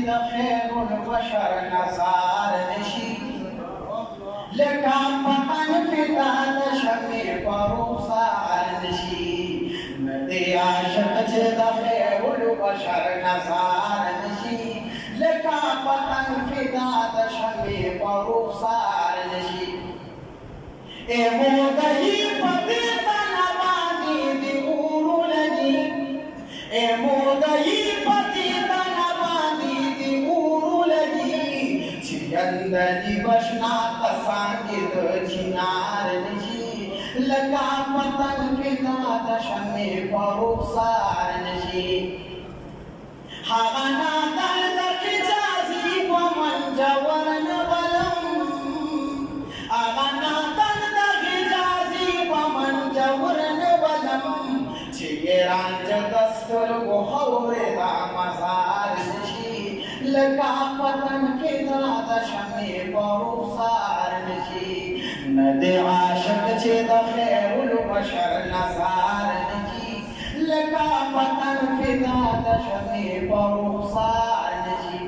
د خیر البشر نظار نشي لکه پتنګ فدا د شمع په رخسار نشي نه دی عاشق چې د خیر البشر نظار نشي لکه پتنګ فدا د شمع په رخسار نشي ای مودهی پتی تنه باندې د اورو لګي ای مودهی پتی تنه باندې د اورو لګي چې ګندلي بشنا څانګې د چنار نشي لکه پتنګ فدا د شمع په رخسار نشي هغه نادر د حجازي په منجور نه بلم هغه نادر د حجازي په منجور نه بلم چې ګران د سترګو خاورې دا مزار نشي لکه پتنګ فدا د شمع په رخسار نشي نه دی عاشق چې د خیر البشر نظار نشي لکه پتنګ فدا د شمع په رخسار نشي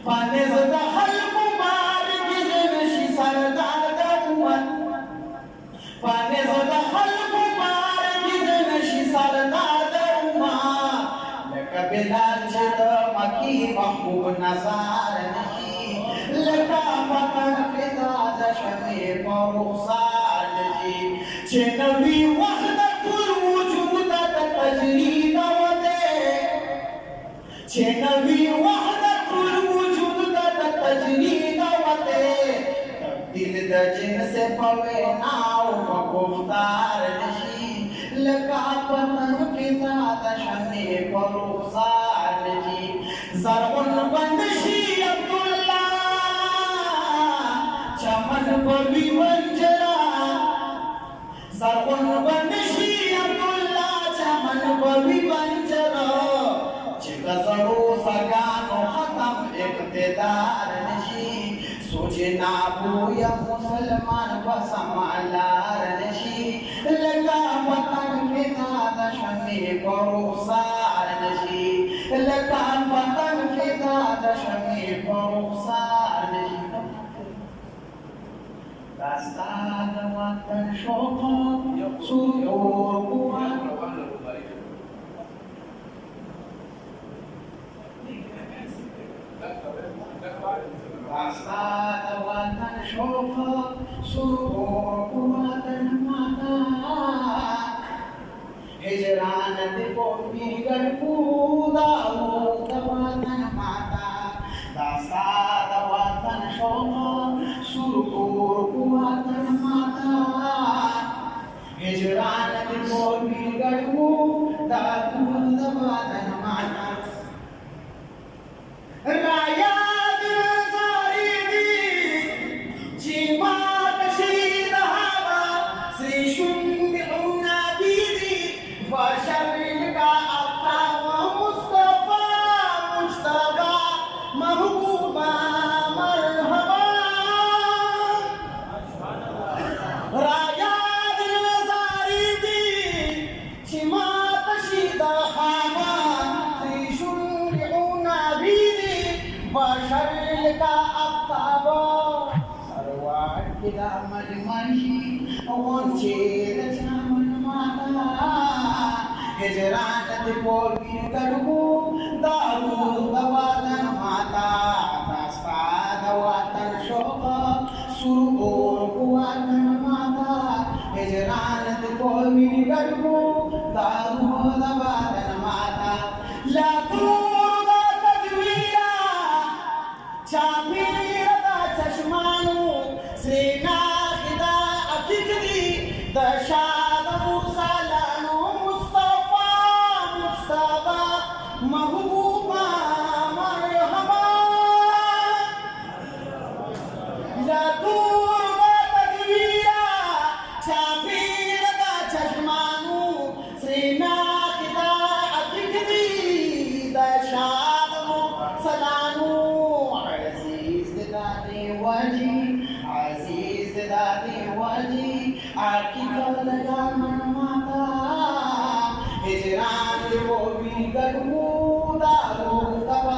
پانیز د خلقو مارګز نشي سردار د قوت پانیز د خلقو مارګز نشي سردار د امت لکه بلال چې د مکی محبوب نظار نشي لکه پتنګ فدا د شمع په رخسار نشي چې نوی وحدت الوجود د تجرید وته چې نوی وحدت الوجود د تجرید وته تبدیل د جنس په وینا او په گفتار نشي لکه پتنګ فدا د شمع په رخسار نشي زرغون بند شي عبدالله چمن بوي منجرا زرغون بند شي عبدالله چمن بوي منجرا چې غزرو سګانو ختم اقتدار نشي سوچنا بویا مسلمان بسمالار نشي لکه پتنګ فدا د شمع په رخسار نشي لکه پتنګ فدا د شمع په رخسار نشي داستا د وطن شوق سرور قوت داستا د وطن شوق سرور قوت ماتا هجران د کومي ګړکو داو د وطن ماتا داستا د وطن شوق سرور قوت ماتا هجران د کومي ګړکو داو د وطن ماتا رایا da malmashi wance da chaman mata hijran de poli kadgu daru da watan mata dasta da watan shoqa surur watan mata hijran de poli kadgu daru da watan mata la turda tadwiya chamira da chashmanu Serena خدا اکیدی دشاد موسالانو مصطفی مصطفی محبوبا مرحبا لا دور دا تدویرا چاپیر دا چشمانو Serena خدا اکیدی دشاد موسالانو عزیز دادی وجی عزیز دادی وجی آکی کلگا من ماتا هجران بوی گرمو دارو دبا